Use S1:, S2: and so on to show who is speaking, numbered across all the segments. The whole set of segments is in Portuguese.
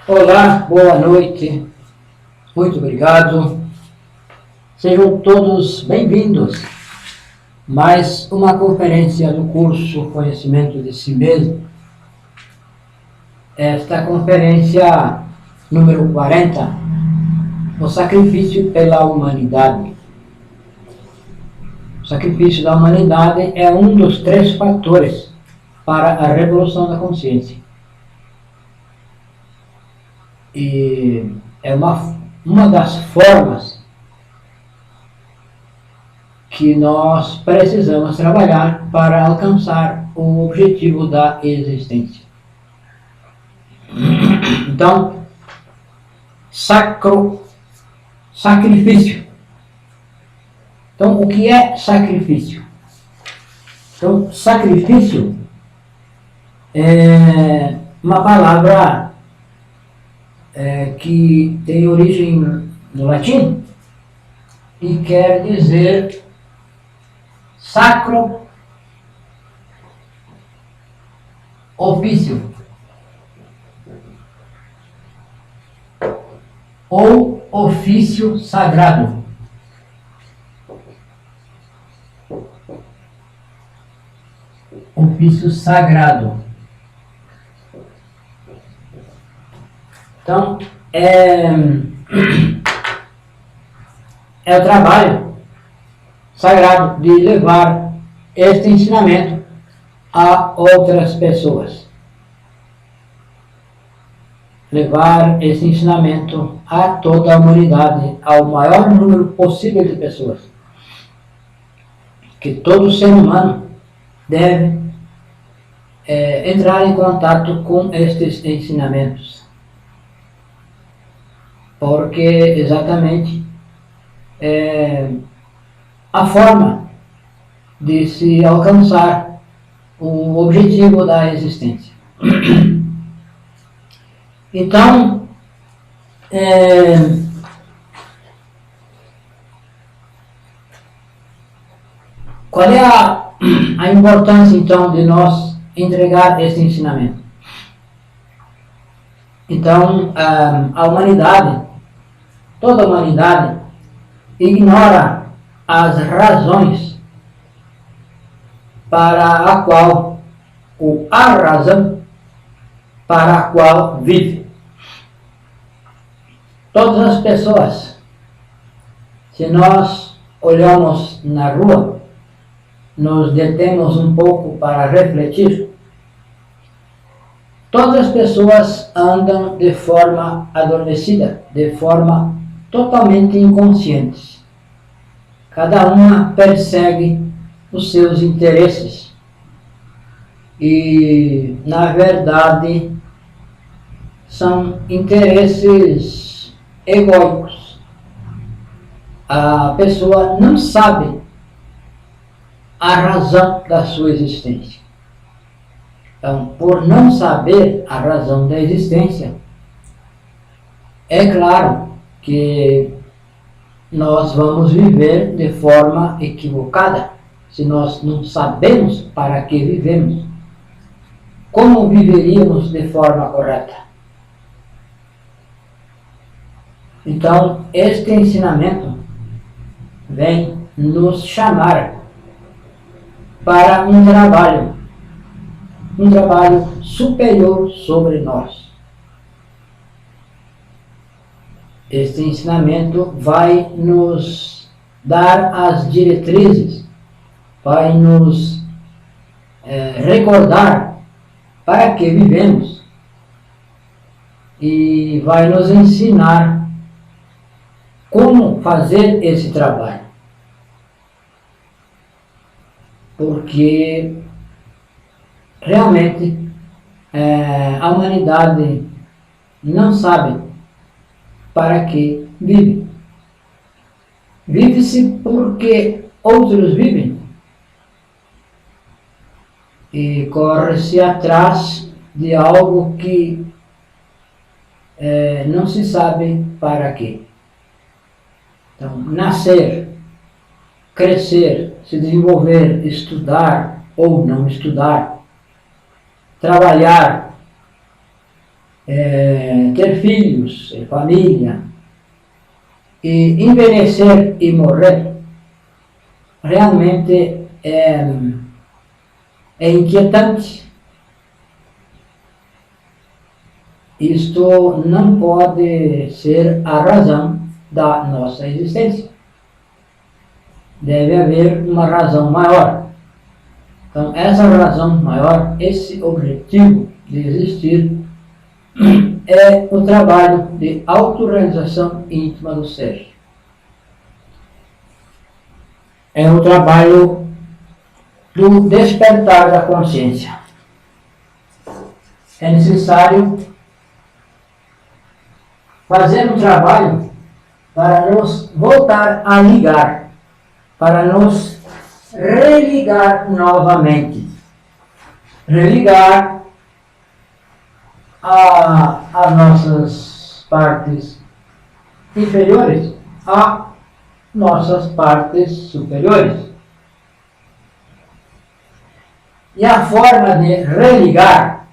S1: Olá, boa noite, muito obrigado. Sejam todos bem-vindos. Mais uma conferência do curso Conhecimento de Si Mesmo. Esta conferência número 40, o sacrifício pela humanidade. O sacrifício da humanidade é um dos 3 fatores para a revolução da consciência. E é uma das formas que nós precisamos trabalhar para alcançar o objetivo da existência. Então, sacrifício. Então, o que é sacrifício? Então, sacrifício é uma palavra que tem origem no latim e quer dizer sacro ofício ou ofício sagrado. Ofício sagrado. Então, é o trabalho sagrado de levar este ensinamento a outras pessoas. Levar esse ensinamento a toda a humanidade, ao maior número possível de pessoas. Que todo ser humano deve entrar em contato com estes ensinamentos. Porque exatamente a forma de se alcançar o objetivo da existência. Então, qual é a importância então de nós entregar esse ensinamento? Então, a humanidade, toda a humanidade, ignora as razões para a qual, ou a razão para a qual vive. Todas as pessoas, se nós olhamos na rua, nos detemos um pouco para refletir, todas as pessoas andam de forma adormecida, de forma totalmente inconsciente. Cada uma persegue os seus interesses e, na verdade, são interesses egóicos. A pessoa não sabe a razão da sua existência. Então, por não saber a razão da existência, é claro que nós vamos viver de forma equivocada. Se nós não sabemos para que vivemos, como viveríamos de forma correta? Então, este ensinamento vem nos chamar para um trabalho superior sobre nós. Este ensinamento vai nos dar as diretrizes, vai nos recordar para que vivemos e vai nos ensinar como fazer esse trabalho. Porque realmente a humanidade não sabe para que vive. Vive-se porque outros vivem. E corre-se atrás de algo que não se sabe para quê. Então, nascer, crescer, se desenvolver, estudar ou não estudar, trabalhar, ter filhos, família, e envelhecer e morrer, realmente é inquietante. Isto não pode ser a razão da nossa existência. Deve haver uma razão maior. Então, essa razão maior, esse objetivo de existir, é o trabalho de autorrealização íntima do ser. É o trabalho do despertar da consciência. É necessário fazer um trabalho para nos voltar a ligar, para nos religar novamente. Religar as nossas partes inferiores a nossas partes superiores. E a forma de religar,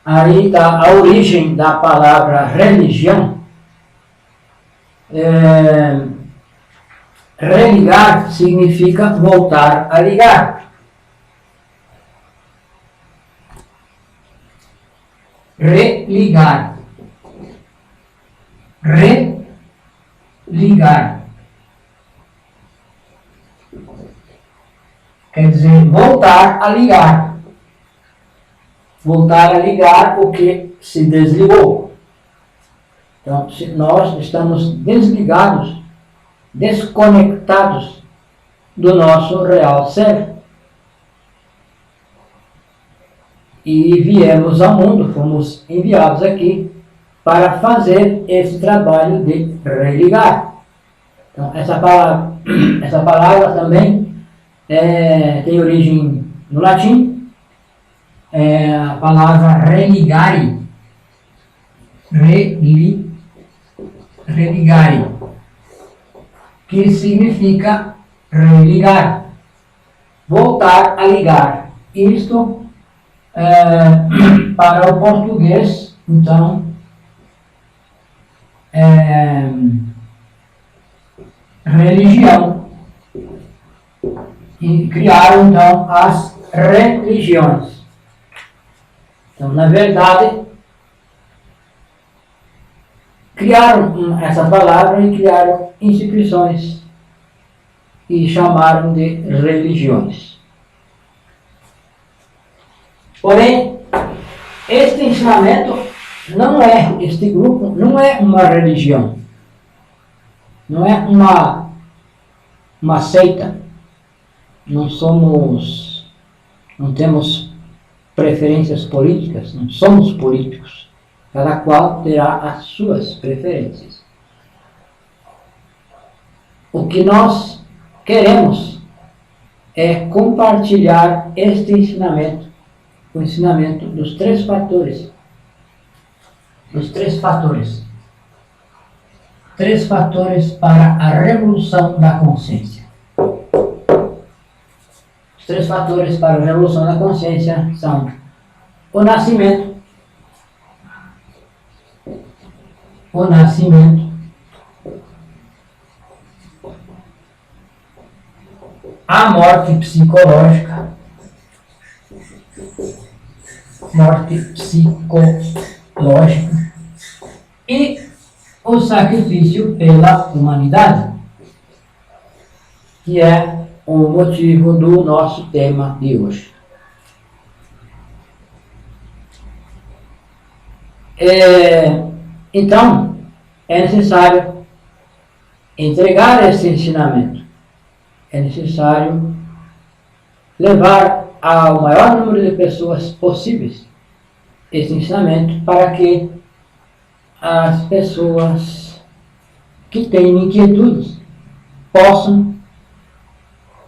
S1: aí está a origem da palavra religião. Religar significa voltar a ligar. Religar. Religar. Quer dizer, voltar a ligar. Voltar a ligar o que se desligou. Então, se nós estamos desligados, desconectados do nosso real ser. E viemos ao mundo, fomos enviados aqui para fazer esse trabalho de religar. Então, essa palavra também tem origem no latim, a palavra religare. Religare, que significa religar, voltar a ligar. Isto para o português, então, religião. E criaram, então, as religiões. Então, na verdade, criaram essa palavra e criaram instituições e chamaram de religiões. Porém, este ensinamento este grupo não é uma religião, não é uma seita, não temos preferências políticas, não somos políticos, cada qual terá as suas preferências. O que nós queremos é compartilhar este ensinamento, o ensinamento dos três fatores. Três fatores para a revolução da consciência. Os três fatores para a revolução da consciência são o nascimento, a morte psicológica, e o sacrifício pela humanidade, que é o motivo do nosso tema de hoje. Então, é necessário entregar esse ensinamento. É necessário levar ao maior número de pessoas possíveis esse ensinamento para que as pessoas que têm inquietudes possam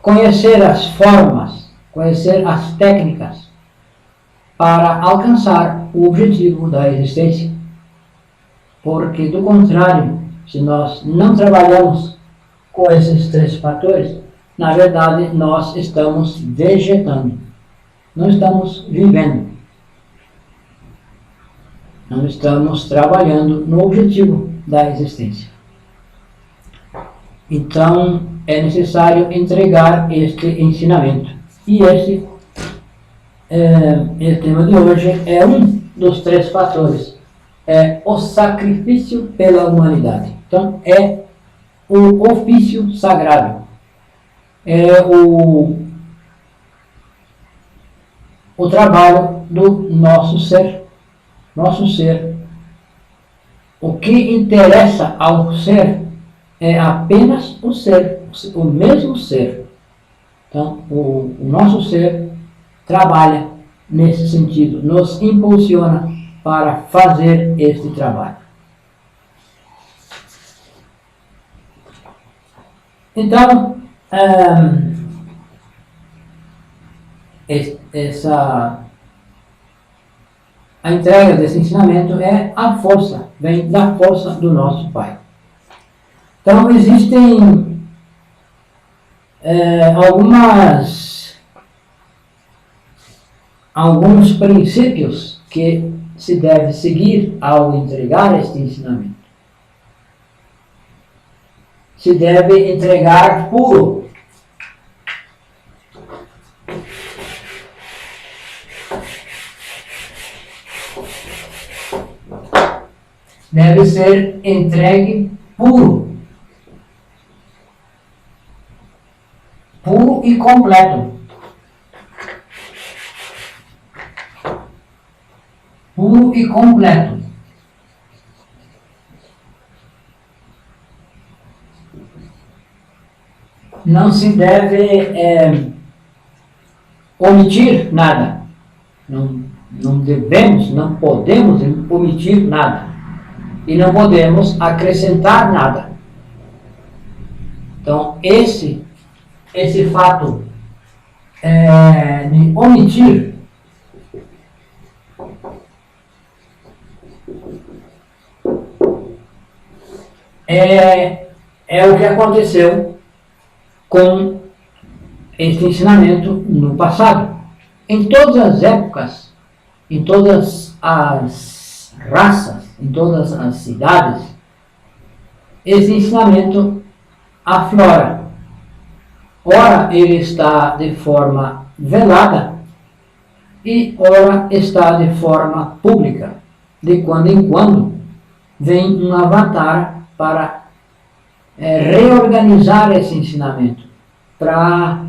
S1: conhecer as formas, conhecer as técnicas para alcançar o objetivo da existência. Porque, do contrário, se nós não trabalhamos com esses três fatores, na verdade, nós estamos vegetando, não estamos vivendo. Não estamos trabalhando no objetivo da existência. Então, é necessário entregar este ensinamento. E esse tema de hoje é um dos 3 fatores. É o sacrifício pela humanidade. Então, é o ofício sagrado. É o trabalho do nosso ser. Nosso ser. O que interessa ao ser é apenas o ser, o mesmo ser. Então, o nosso ser trabalha nesse sentido, nos impulsiona para fazer este trabalho. Então, a entrega desse ensinamento é a força, vem da força do nosso Pai. Então, existem alguns princípios que se deve seguir ao entregar este ensinamento. Se deve entregar puro. Deve ser entregue puro. Puro e completo. Puro e completo. Não se deve omitir nada. Não devemos, não podemos omitir nada. E não podemos acrescentar nada. Então, esse fato de omitir é o que aconteceu com este ensinamento no passado. Em todas as épocas, em todas as raças, em todas as cidades, esse ensinamento aflora. Ora ele está de forma velada e ora está de forma pública. De quando em quando vem um avatar para reorganizar esse ensinamento, para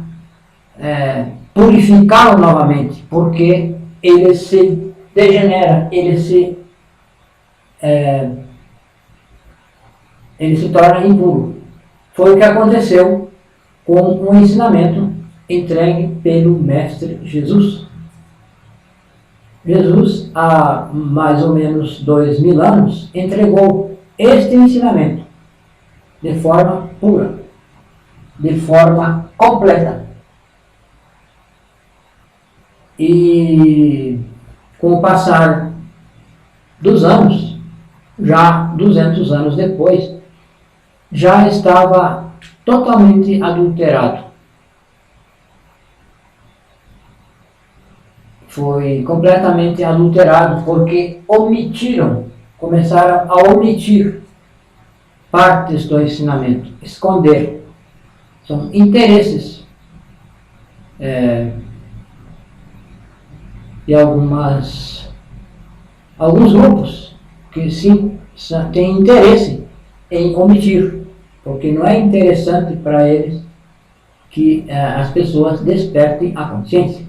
S1: purificá-lo novamente, porque ele se degenera, ele se torna impuro. Foi o que aconteceu com o ensinamento entregue pelo Mestre Jesus. Jesus, há mais ou menos 2000 anos, entregou este ensinamento de forma pura, de forma completa. E com o passar dos anos, já 200 anos depois, já estava totalmente adulterado. Foi completamente adulterado porque começaram a omitir partes do ensinamento, esconder. São interesses de alguns grupos que sim têm interesse em omitir, porque não é interessante para eles que as pessoas despertem a consciência.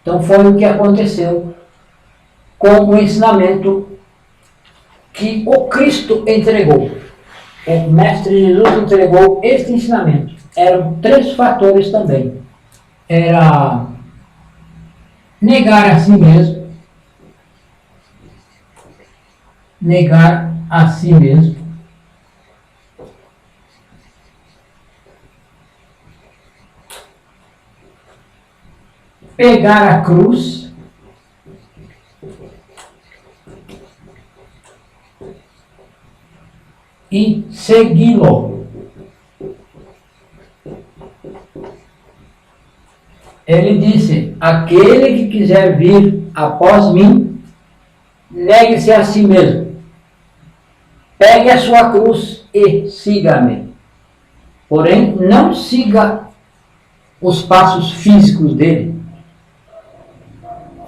S1: Então foi o que aconteceu com o ensinamento que o Cristo entregou. O Mestre Jesus entregou este ensinamento. Eram 3 fatores também. Era negar a si mesmo, negar a si mesmo, pegar a cruz e segui-lo. Ele disse: aquele que quiser vir após mim, negue-se a si mesmo, pegue a sua cruz e siga-me. Porém, não siga os passos físicos dele.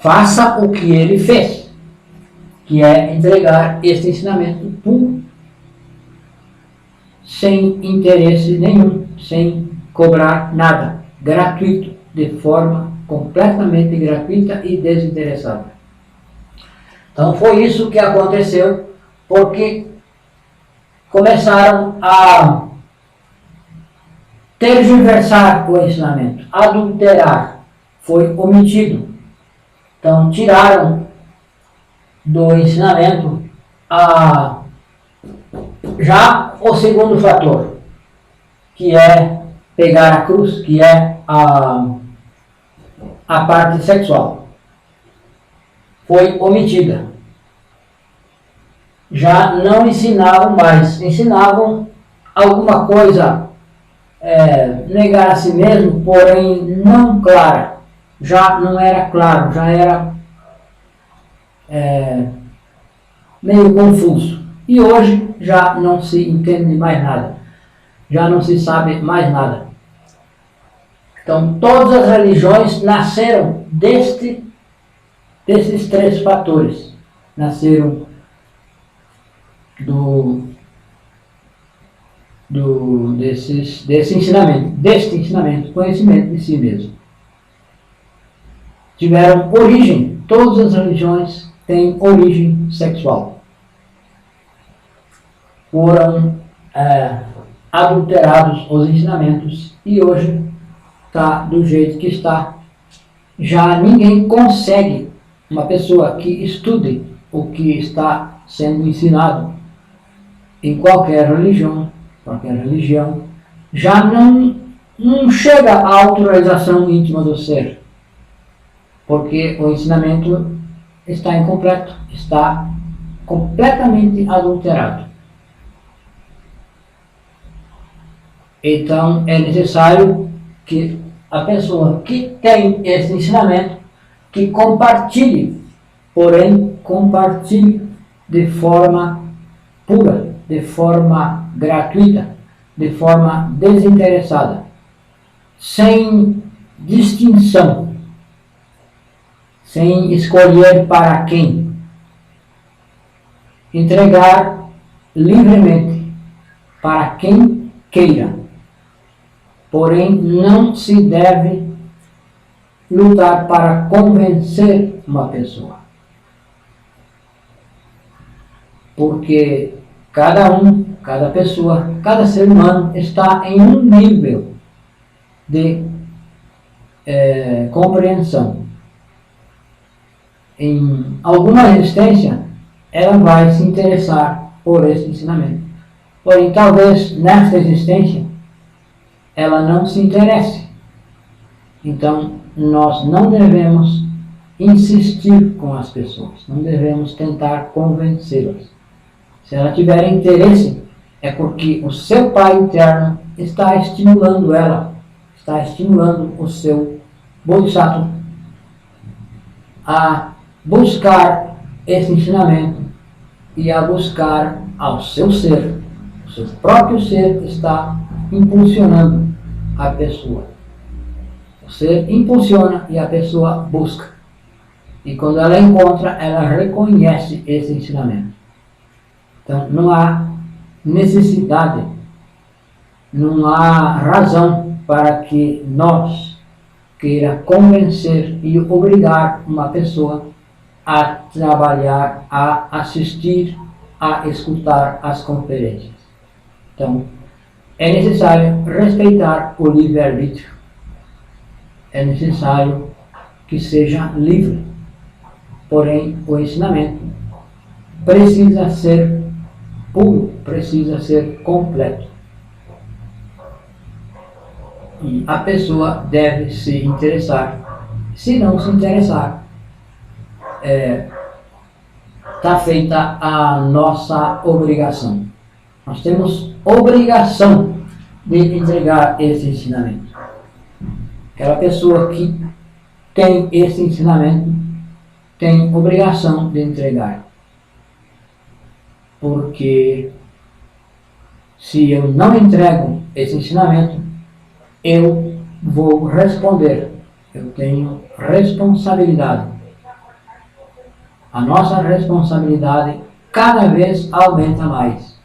S1: Faça o que ele fez, que é entregar este ensinamento puro, sem interesse nenhum, sem cobrar nada, gratuito, de forma completamente gratuita e desinteressada. Então foi isso que aconteceu, porque começaram a tergiversar o ensinamento, adulterar, foi omitido. Então tiraram do ensinamento já o segundo fator, que é pegar a cruz, que é a parte sexual. Foi omitida. Já não ensinavam mais, ensinavam alguma coisa, negar a si mesmo, porém não clara. Já não era claro, já era meio confuso. E hoje já não se entende mais nada, já não se sabe mais nada. Então todas as religiões nasceram desses três fatores. Nasceram deste ensinamento, conhecimento de si mesmo. Tiveram origem, todas as religiões têm origem sexual. Foram adulterados os ensinamentos e hoje está do jeito que está. Já ninguém consegue, uma pessoa que estude o que está sendo ensinado em qualquer religião, já não chega à autorrealização íntima do ser, porque o ensinamento está incompleto, está completamente adulterado. Então é necessário que a pessoa que tem esse ensinamento, que compartilhe, porém compartilhe de forma pura, de forma gratuita, de forma desinteressada, sem distinção, sem escolher para quem. Entregar livremente para quem queira. Porém, não se deve lutar para convencer uma pessoa. Porque cada pessoa, cada ser humano está em um nível de compreensão. Em alguma resistência, ela vai se interessar por esse ensinamento. Porém, talvez nesta existência, ela não se interesse. Então, nós não devemos insistir com as pessoas, não devemos tentar convencê-las. Se ela tiver interesse, é porque o seu Pai interno está estimulando ela, está estimulando o seu Bodhisattva a buscar esse ensinamento e a buscar ao seu ser. O seu próprio ser está impulsionando a pessoa. O ser impulsiona e a pessoa busca. E quando ela encontra, ela reconhece esse ensinamento. Então, não há necessidade, não há razão para que nós queira convencer e obrigar uma pessoa a trabalhar, a assistir, a escutar as conferências. Então, é necessário respeitar o livre-arbítrio. É necessário que seja livre. Porém, o ensinamento precisa ser puro, precisa ser completo. E a pessoa deve se interessar. Se não se interessar, está feita a nossa obrigação. Nós temos obrigação de entregar esse ensinamento. Aquela pessoa que tem esse ensinamento tem obrigação de entregar. porque se eu não entrego esse ensinamento, eu vou responder. Eu tenho responsabilidade. A nossa responsabilidade cada vez aumenta mais.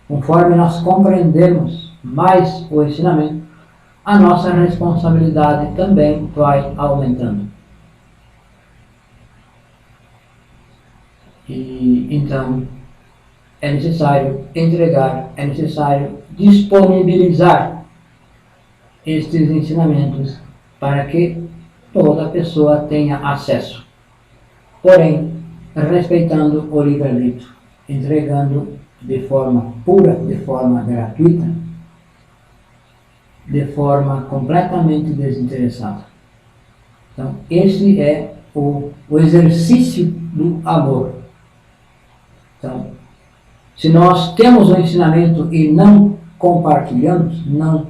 S1: Conforme nós compreendemos mais o ensinamento, a nossa responsabilidade também vai aumentando. E então é necessário entregar, é necessário disponibilizar estes ensinamentos para que toda pessoa tenha acesso. Porém, respeitando o livre-arbítrio, entregando de forma pura, de forma gratuita, de forma completamente desinteressada. Então, esse é o exercício do amor. Então, se nós temos um ensinamento e não compartilhamos, não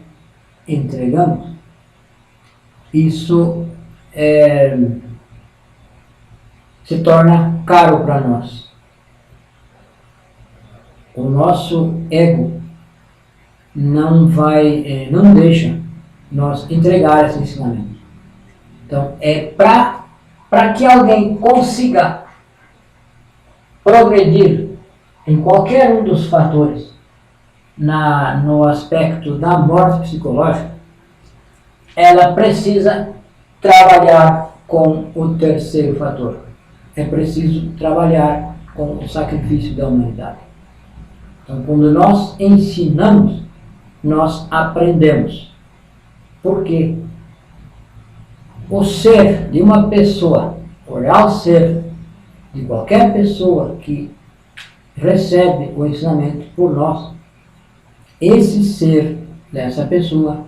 S1: entregamos, isso se torna caro para nós. O nosso ego não deixa nós entregar esse ensinamento. Então, para que alguém consiga progredir em qualquer um dos fatores no aspecto da morte psicológica, ela precisa trabalhar com o terceiro fator. É preciso trabalhar com o sacrifício da humanidade. Então, quando nós ensinamos, nós aprendemos. Por quê? O ser de uma pessoa, o real ser de qualquer pessoa que recebe o ensinamento por nós, esse ser dessa pessoa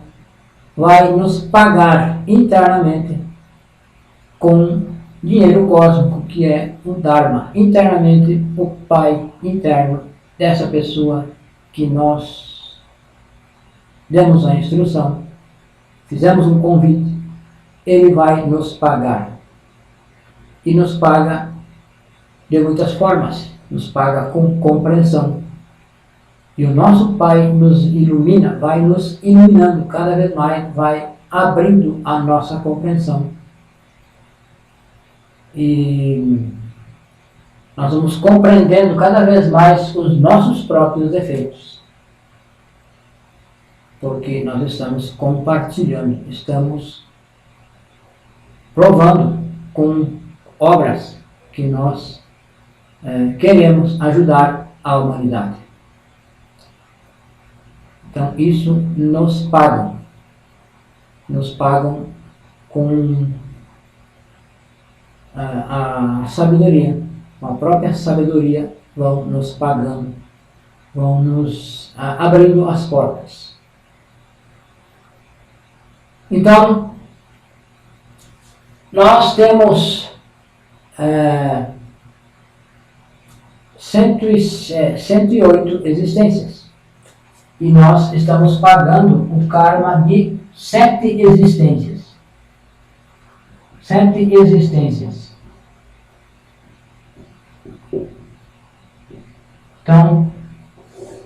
S1: vai nos pagar internamente com dinheiro cósmico, que é o Dharma, internamente o Pai interno dessa pessoa que nós demos a instrução, fizemos um convite, ele vai nos pagar. E nos paga de muitas formas, nos paga com compreensão. E o nosso Pai nos ilumina, vai nos iluminando cada vez mais, vai abrindo a nossa compreensão. E nós vamos compreendendo cada vez mais os nossos próprios defeitos. Porque nós estamos compartilhando, estamos provando com obras que nós queremos ajudar a humanidade. Então, isso nos pagam com a sabedoria, com a própria sabedoria, vão nos pagando, vão nos abrindo as portas. Então, nós temos 108 existências. E nós estamos pagando o karma de 7 existências. 7 existências. Então,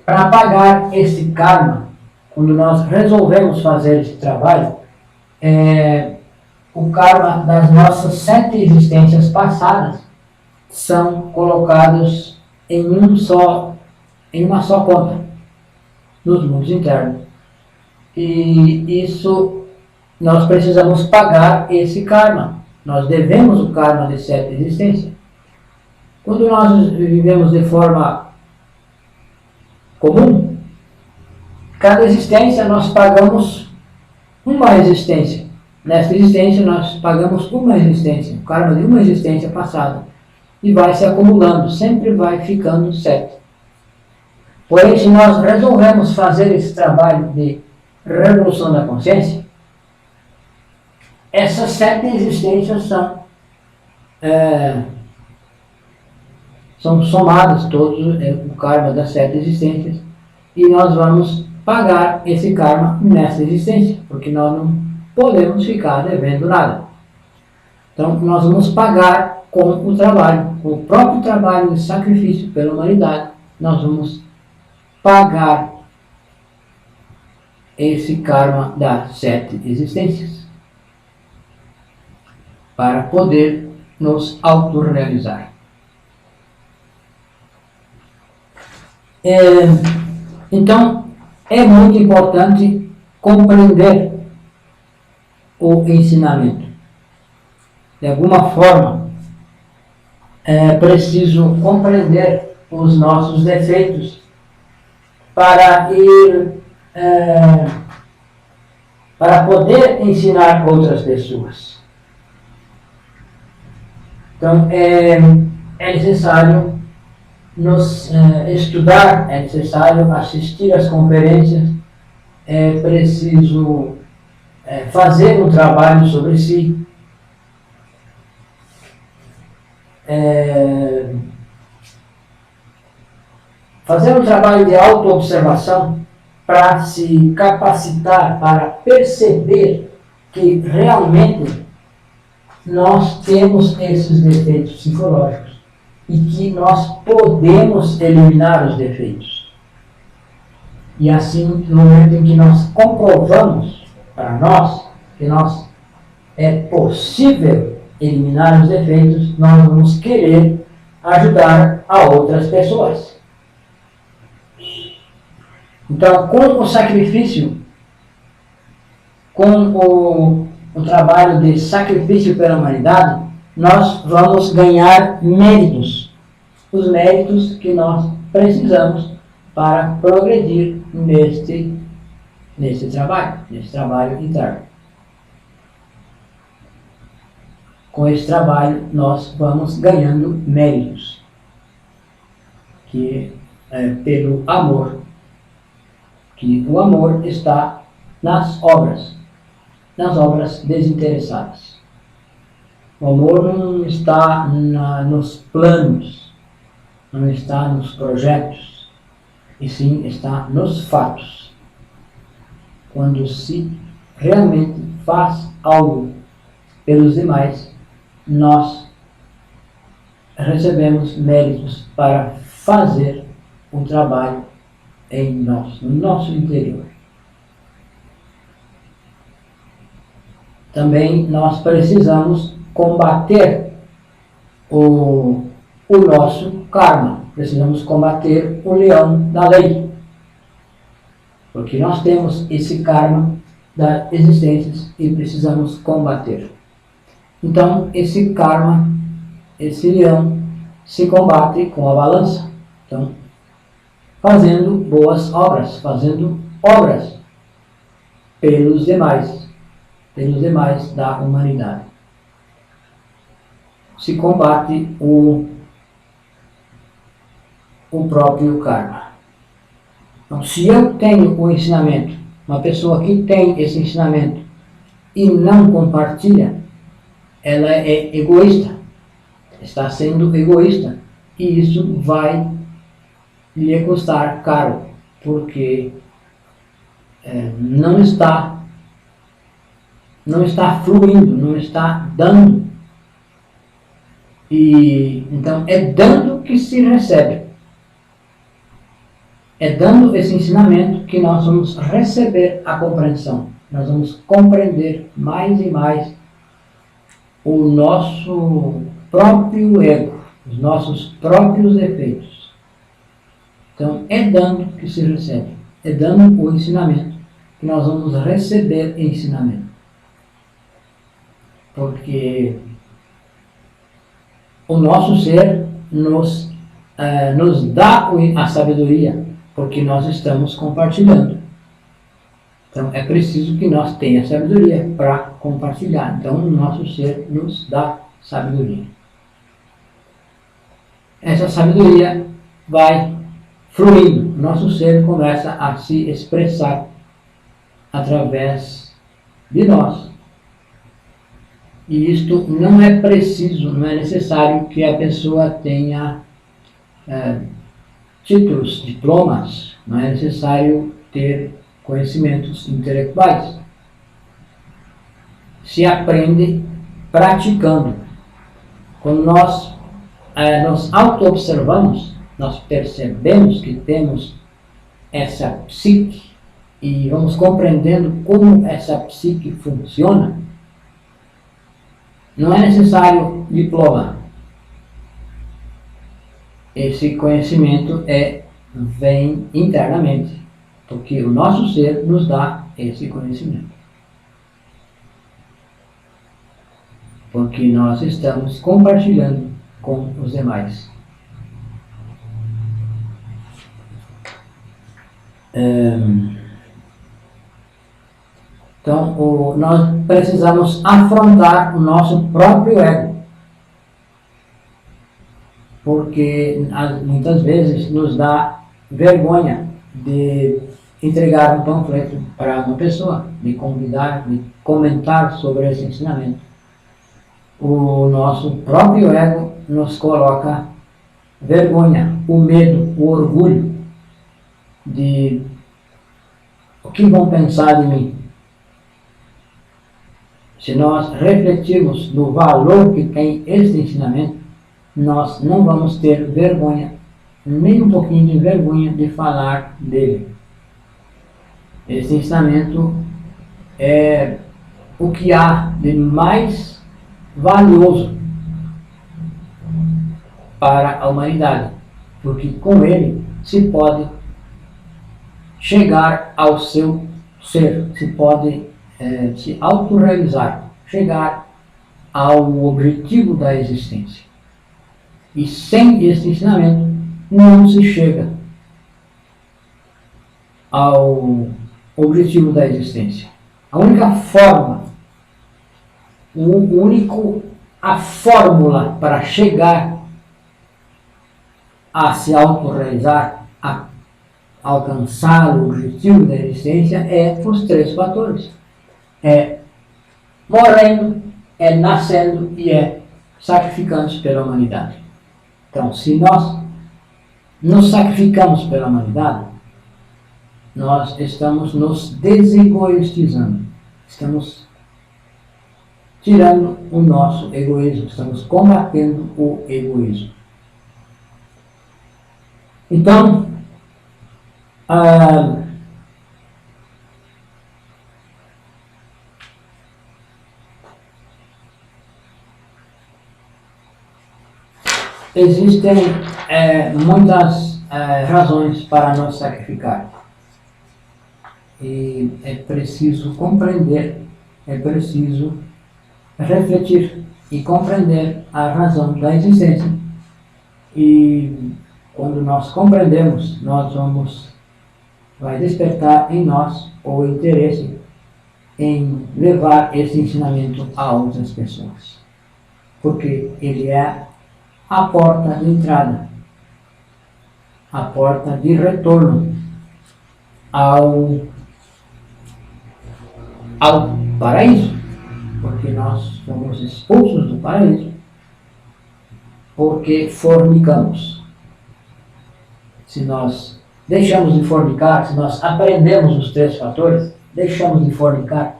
S1: para pagar esse karma, quando nós resolvemos fazer esse trabalho, o karma das nossas 7 existências passadas são colocados em uma só conta, nos mundos internos. E isso, nós precisamos pagar esse karma. Nós devemos o karma de 7 existências. Quando nós vivemos de forma comum, cada existência nós pagamos uma existência. Nesta existência nós pagamos uma existência, o karma de uma existência passada. E vai se acumulando, sempre vai ficando 7. Porém, se nós resolvemos fazer esse trabalho de revolução da consciência, essas 7 existências são somadas, todos o karma das 7 existências, e nós vamos pagar esse karma nessa existência, porque nós não podemos ficar devendo nada. Então, nós vamos pagar com o trabalho, com o próprio trabalho de sacrifício pela humanidade, nós vamos pagar esse karma das 7 existências para poder nos autorrealizar. Então, é muito importante compreender o ensinamento. De alguma forma, é preciso compreender os nossos defeitos para poder ensinar outras pessoas. Então, é necessário estudar, é necessário assistir às conferências, é preciso fazer um trabalho sobre si, fazer um trabalho de autoobservação para se capacitar, para perceber que realmente nós temos esses defeitos psicológicos e que nós podemos eliminar os defeitos. E assim, no momento em que nós comprovamos para nós que é possível eliminar os defeitos, nós vamos querer ajudar a outras pessoas. Então, com o sacrifício, com o trabalho de sacrifício pela humanidade, nós vamos ganhar méritos. Os méritos que nós precisamos para progredir nesse trabalho interno. Com esse trabalho, nós vamos ganhando méritos, que é pelo amor, que o amor está nas obras desinteressadas. O amor não está nos planos, não está nos projetos, e sim está nos fatos. Quando se realmente faz algo pelos demais, nós recebemos méritos para fazer um trabalho em nós, no nosso interior. Também nós precisamos combater o nosso karma. Precisamos combater o leão da lei. Porque nós temos esse karma das existências e precisamos combater. Então, esse karma, esse leão, se combate com a balança. Então, fazendo boas obras, fazendo obras pelos demais da humanidade. Se combate o próprio karma. Então, se eu tenho o ensinamento, uma pessoa que tem esse ensinamento e não compartilha, ela é egoísta, está sendo egoísta, e isso vai lhe custar caro, porque não está fluindo, não está dando. E então é dando que se recebe. É dando esse ensinamento que nós vamos receber a compreensão. Nós vamos compreender mais e mais o nosso próprio ego, os nossos próprios defeitos. Então, é dando que se recebe. É dando o ensinamento que nós vamos receber ensinamento. Porque o nosso ser nos dá a sabedoria, porque nós estamos compartilhando. Então, é preciso que nós tenhamos sabedoria para compartilhar. Então, o nosso ser nos dá sabedoria. Essa sabedoria vai fluindo. O nosso ser começa a se expressar através de nós. E isto não é preciso, não é necessário que a pessoa tenha títulos, diplomas, não é necessário ter conhecimentos intelectuais. Se aprende praticando. Quando nós nos auto-observamos, nós percebemos que temos essa psique e vamos compreendendo como essa psique funciona, não é necessário diploma. Esse conhecimento vem internamente, porque o nosso ser nos dá esse conhecimento. Porque nós estamos compartilhando com os demais. Então, nós precisamos afrontar o nosso próprio ego. Porque muitas vezes nos dá vergonha de entregar um panfleto para uma pessoa, de convidar, de comentar sobre esse ensinamento. O nosso próprio ego nos coloca vergonha, o medo, o orgulho de o que vão pensar de mim. Se nós refletirmos no valor que tem este ensinamento, nós não vamos ter vergonha, nem um pouquinho de vergonha de falar dele. Esse ensinamento é o que há de mais valioso para a humanidade, porque com ele se pode chegar ao seu ser, se pode se autorrealizar, chegar ao objetivo da existência. E sem esse ensinamento não se chega ao objetivo da existência. A única forma, a fórmula para chegar a se autorrealizar, a alcançar o objetivo da existência é os 3 fatores. É morrendo, é nascendo e é sacrificando-se pela humanidade. Então, se nós nos sacrificamos pela humanidade, nós estamos nos desegoistizando. Estamos tirando o nosso egoísmo, estamos combatendo o egoísmo. Então, existem muitas razões para nos sacrificar. E é preciso compreender, é preciso refletir e compreender a razão da existência. E quando nós compreendemos, vai despertar em nós o interesse em levar esse ensinamento a outras pessoas. Porque ele é a porta de entrada, a porta de retorno ao paraíso, porque nós fomos expulsos do paraíso porque fornicamos. Se nós deixamos de fornicar, se nós aprendemos os 3 fatores, deixamos de fornicar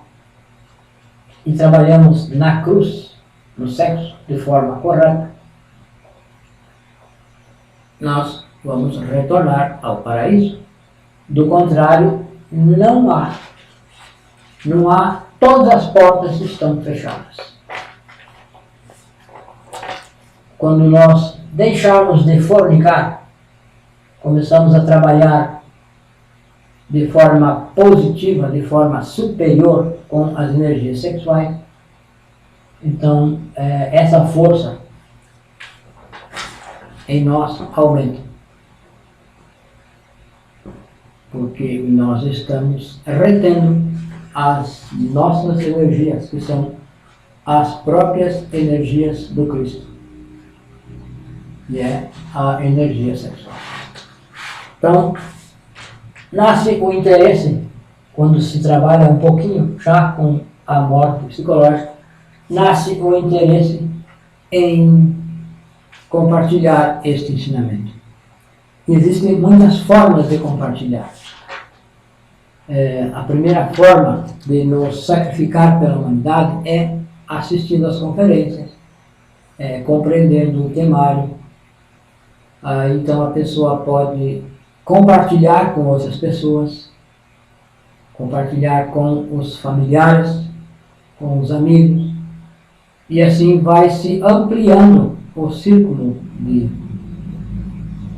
S1: e trabalhamos na cruz, no sexo, de forma correta, nós vamos retornar ao paraíso. Do contrário, não há. Todas as portas estão fechadas. Quando nós deixarmos de fornicar, começamos a trabalhar de forma positiva, de forma superior com as energias sexuais, então essa força em nós aumenta. Porque nós estamos retendo as nossas energias, que são as próprias energias do Cristo. E é a energia sexual. Então, nasce o interesse, quando se trabalha um pouquinho já com a morte psicológica, nasce o interesse em compartilhar este ensinamento. Existem muitas formas de compartilhar. A primeira forma de nos sacrificar pela humanidade é assistindo às conferências, compreendendo o temário, Então a pessoa pode compartilhar com outras pessoas, compartilhar com os familiares, com os amigos, e assim vai se ampliando o círculo de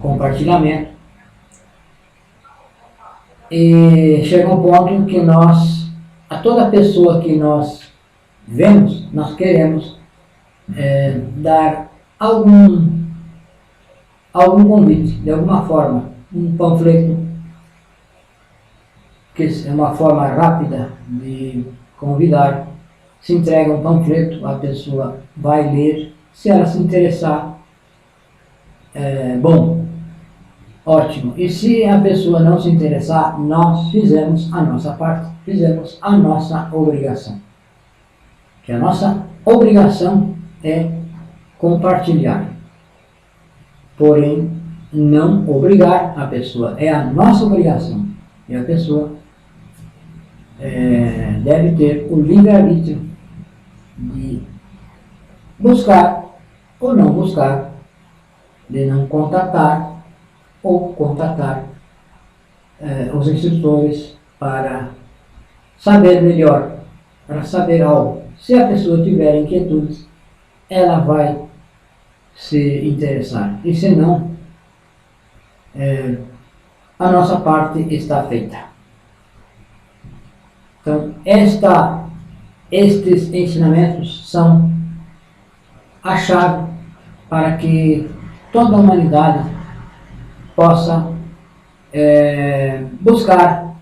S1: compartilhamento. E chega um ponto que a toda pessoa que nós vemos, nós queremos dar algum convite, de alguma forma, um panfleto, que é uma forma rápida de convidar. Se entrega um panfleto, a pessoa vai ler, se ela se interessar, bom, ótimo. E se a pessoa não se interessar, nós fizemos a nossa parte, fizemos a nossa obrigação. Que a nossa obrigação é compartilhar. Porém, não obrigar a pessoa. É a nossa obrigação. E a pessoa deve ter o livre-arbítrio de buscar ou não buscar, de não contatar ou contatar os instrutores para saber melhor, para saber algo. Se a pessoa tiver inquietudes, ela vai se interessar. E se não, a nossa parte está feita. Então, estes ensinamentos são a chave para que toda a humanidade possa buscar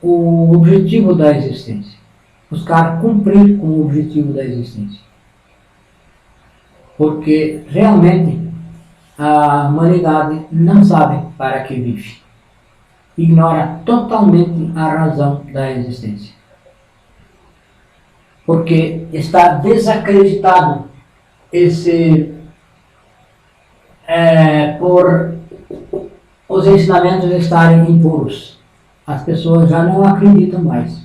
S1: o objetivo da existência, buscar cumprir com o objetivo da existência. Porque realmente a humanidade não sabe para que vive, ignora totalmente a razão da existência. Porque está desacreditado por os ensinamentos estarem impuros. As pessoas já não acreditam mais.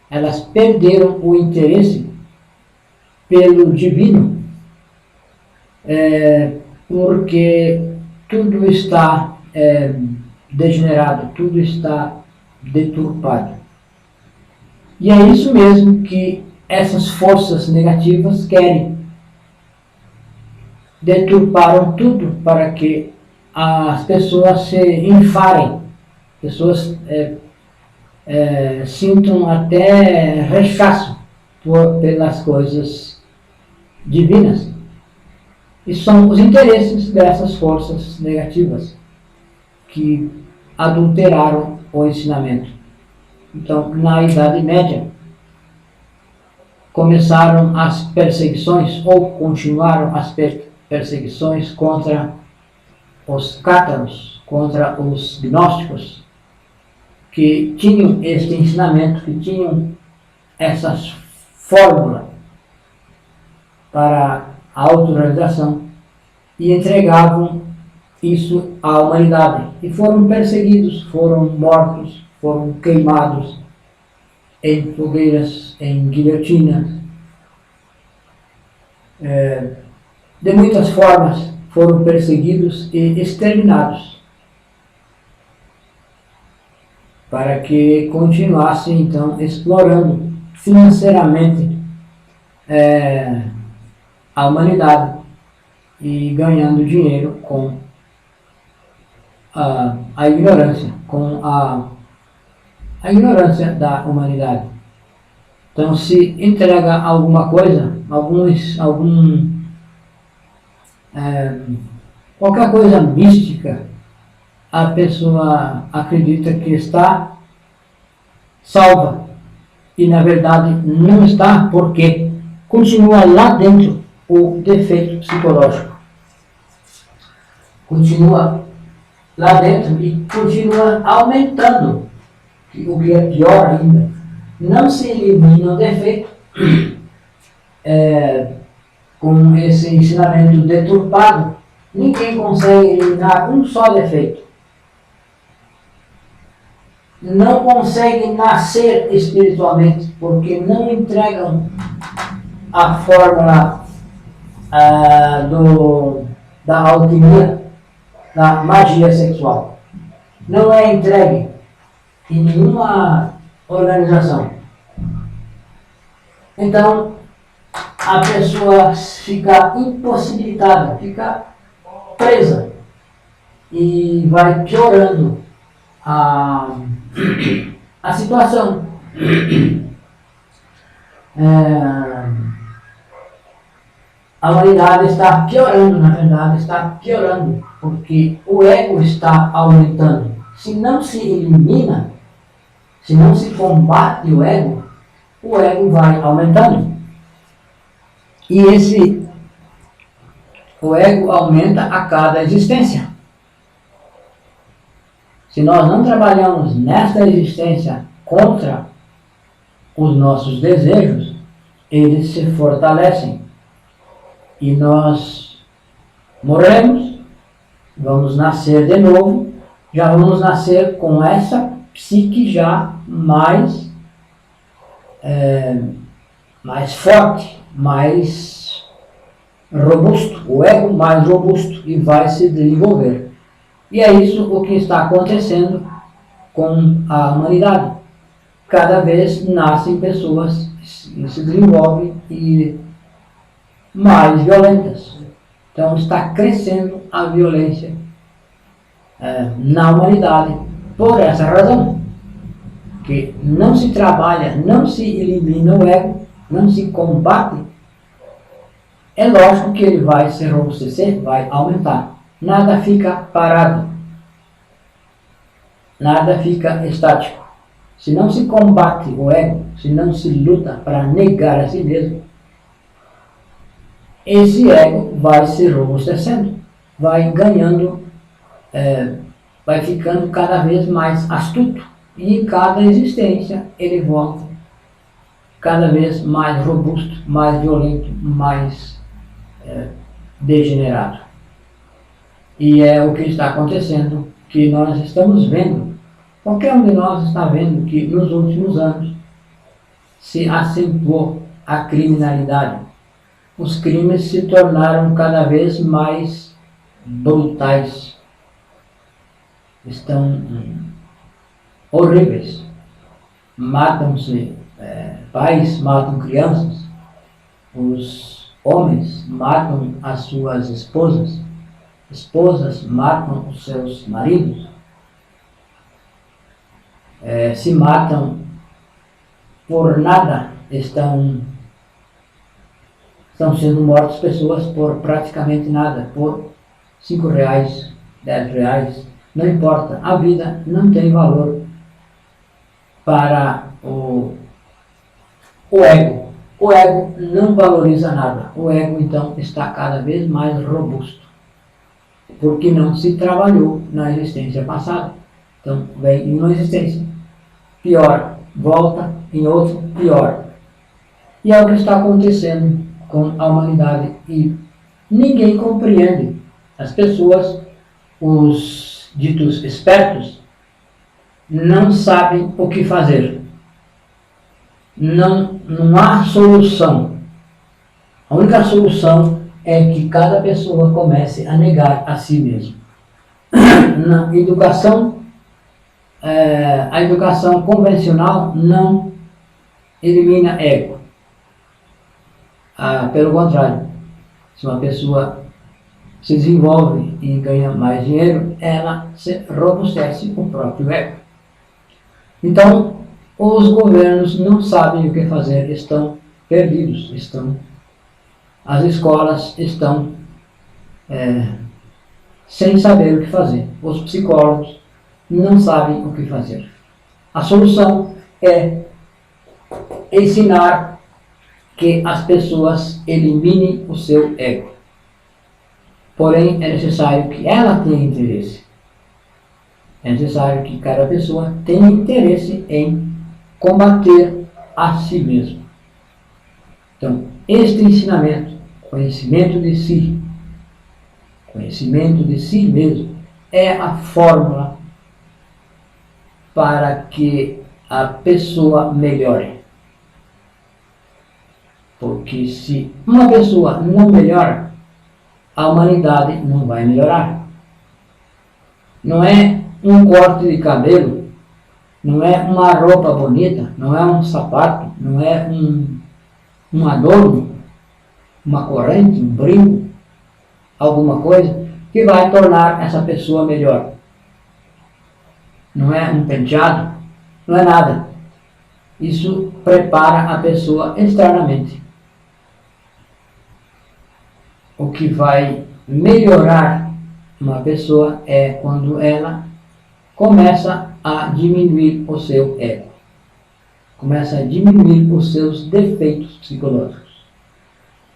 S1: Elas perderam o interesse pelo divino, porque tudo está degenerado, tudo está deturpado. E é isso mesmo que essas forças negativas querem. Deturparam tudo para que as pessoas se enfarem, pessoas sintam até rechaço pelas coisas divinas. E são os interesses dessas forças negativas que adulteraram o ensinamento. Então, na Idade Média, começaram as perseguições, ou continuaram as perseguições contra os cátaros, contra os gnósticos, que tinham este ensinamento, que tinham essa fórmula para a autorrealização e entregavam isso à humanidade. E foram perseguidos, foram mortos, foram queimados em fogueiras, em guilhotinas. De muitas formas foram perseguidos e exterminados, para que continuassem então explorando financeiramente a humanidade e ganhando dinheiro com a ignorância, com a ignorância da humanidade. Então, se entrega alguma coisa, qualquer coisa mística, a pessoa acredita que está salva. E na verdade não está, porque continua lá dentro o defeito psicológico. Continua lá dentro e continua aumentando, o que é pior ainda. Não se elimina o defeito com esse ensinamento deturpado. Ninguém consegue eliminar um só defeito. Não conseguem nascer espiritualmente, porque não entregam a fórmula da alquimia, da magia sexual. Não é entregue em nenhuma organização. Então, a pessoa fica impossibilitada, fica presa e vai piorando a situação. A humanidade está piorando, na verdade, está piorando, porque o ego está aumentando. Se não se elimina, se não se combate o ego vai aumentando. E o ego aumenta a cada existência. Se nós não trabalhamos nesta existência contra os nossos desejos, eles se fortalecem. E nós morremos, vamos nascer de novo, já vamos nascer com essa psique já mais forte, mais robusto, o ego mais robusto, e vai se desenvolver. E é isso o que está acontecendo com a humanidade. Cada vez nascem pessoas e se desenvolvem e mais violentas. Então está crescendo a violência na humanidade por essa razão. Que não se trabalha, não se elimina o ego, não se combate, é lógico que ele vai se robustecer, vai aumentar. Nada fica parado. Nada fica estático. Se não se combate o ego, se não se luta para negar a si mesmo, esse ego vai se robustecendo, vai ganhando, vai ficando cada vez mais astuto. E em cada existência ele volta cada vez mais robusto, mais violento, mais degenerado. E é o que está acontecendo, que nós estamos vendo. Qualquer um de nós está vendo que nos últimos anos se acentuou a criminalidade. Os crimes se tornaram cada vez mais brutais. Estão horríveis. Matam-se pais, matam crianças. Os homens matam as suas esposas. Esposas matam os seus maridos. Se matam por nada. Estão sendo mortas pessoas por praticamente nada, por R$5, R$10, não importa. A vida não tem valor para o ego. O ego não valoriza nada. O ego, então, está cada vez mais robusto, porque não se trabalhou na existência passada. Então, vem em uma existência, piora, volta em outra, piora. E é o que está acontecendo com a humanidade e ninguém compreende. As pessoas, os ditos espertos, não sabem o que fazer. Não há solução. A única solução é que cada pessoa comece a negar a si mesmo. Na educação, a educação convencional não elimina ego. Pelo contrário, se uma pessoa se desenvolve e ganha mais dinheiro, ela se robustece com o próprio ego. Então, os governos não sabem o que fazer, estão perdidos, as escolas estão sem saber o que fazer. Os psicólogos não sabem o que fazer. A solução é ensinar que as pessoas eliminem o seu ego. Porém, é necessário que ela tenha interesse. É necessário que cada pessoa tenha interesse em combater a si mesmo. Então, este ensinamento, conhecimento de si mesmo, é a fórmula para que a pessoa melhore. Porque se uma pessoa não melhora, a humanidade não vai melhorar. não é um corte de cabelo, não é uma roupa bonita, não é um sapato, não é um adorno, uma corrente, um brinco, alguma coisa que vai tornar essa pessoa melhor. Não é um penteado, não é nada. Isso prepara a pessoa externamente. O que vai melhorar uma pessoa é quando ela começa a diminuir o seu ego, começa a diminuir os seus defeitos psicológicos.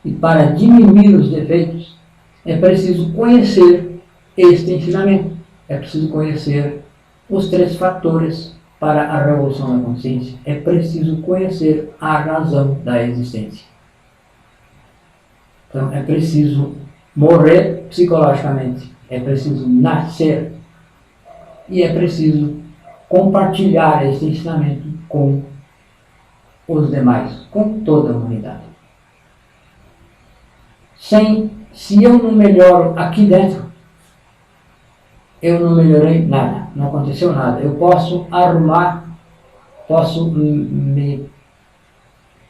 S1: E para diminuir os defeitos, é preciso conhecer este ensinamento, é preciso conhecer os 3 fatores para a revolução da consciência, é preciso conhecer a razão da existência. Então é preciso morrer psicologicamente, é preciso nascer e é preciso compartilhar esse ensinamento com os demais, com toda a humanidade. Se eu não melhoro aqui dentro, eu não melhorei nada, não aconteceu nada. Eu posso arrumar, posso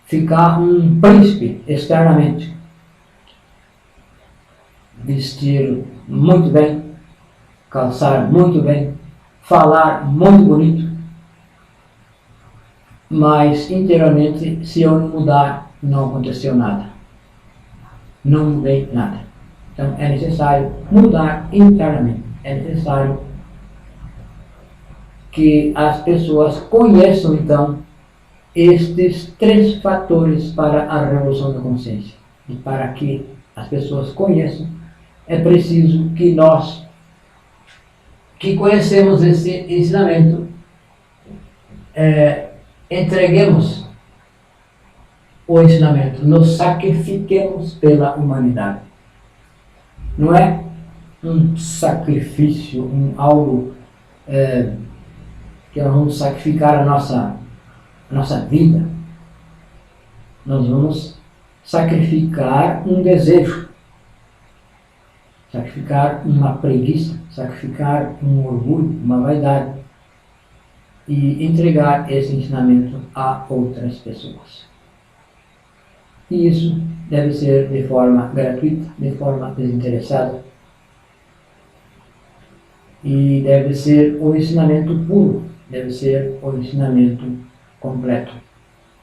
S1: ficar um príncipe externamente, vestir muito bem, calçar muito bem, falar muito bonito, mas interiormente, se eu não mudar, não aconteceu nada. Não mudei nada. Então é necessário mudar internamente. É necessário que as pessoas conheçam então estes 3 fatores para a revolução da consciência. E para que as pessoas conheçam, é preciso que nós, que conhecemos esse ensinamento, entreguemos o ensinamento, nos sacrifiquemos pela humanidade. Não é um sacrifício, algo que nós vamos sacrificar a nossa vida. Nós vamos sacrificar um desejo, sacrificar uma preguiça, sacrificar um orgulho, uma vaidade e entregar esse ensinamento a outras pessoas. E isso deve ser de forma gratuita, de forma desinteressada. E deve ser o ensinamento puro, deve ser o ensinamento completo.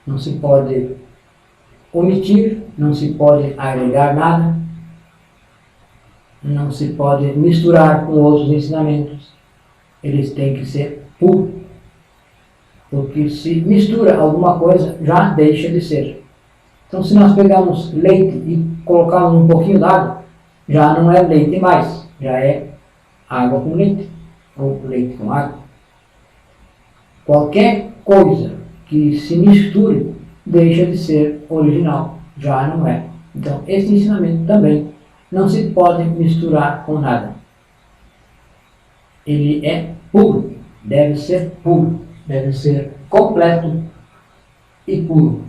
S1: Não se pode omitir, não se pode agregar nada, não se pode misturar com outros ensinamentos. Eles têm que ser puros, porque se mistura alguma coisa, já deixa de ser. Então, se nós pegamos leite e colocarmos um pouquinho d'água, já não é leite mais, já é água com leite, ou leite com água. Qualquer coisa que se misture deixa de ser original, já não é. Então, esse ensinamento também não se pode misturar com nada. Ele é puro, deve ser completo e puro.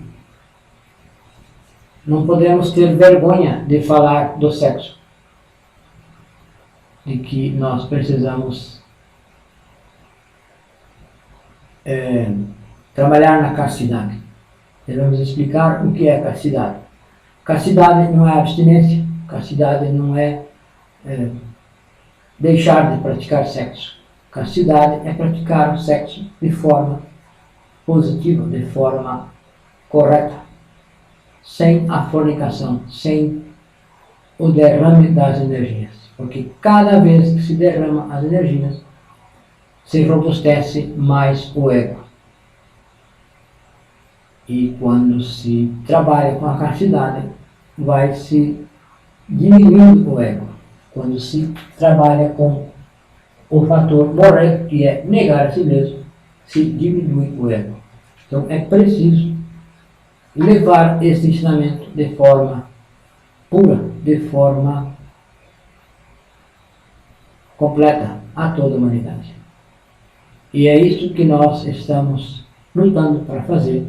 S1: Não podemos ter vergonha de falar do sexo, de que nós precisamos trabalhar na castidade. Devemos explicar o que é castidade. Castidade não é abstinência, castidade não é deixar de praticar sexo. Castidade é praticar o sexo de forma positiva, de forma correta, sem a fornicação, sem o derrame das energias. Porque cada vez que se derrama as energias, se robustece mais o ego. E quando se trabalha com a castidade, vai se diminuindo o ego. Quando se trabalha com o fator morrer, que é negar a si mesmo, se diminui o ego. Então é preciso levar esse ensinamento de forma pura, de forma completa a toda a humanidade. E é isso que nós estamos lutando para fazer.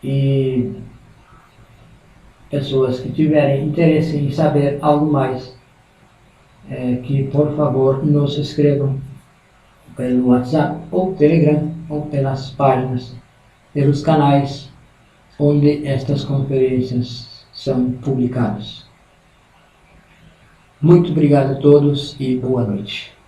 S1: E pessoas que tiverem interesse em saber algo mais, que por favor nos escrevam pelo WhatsApp ou Telegram ou pelas páginas, pelos canais onde estas conferências são publicadas. Muito obrigado a todos e boa noite.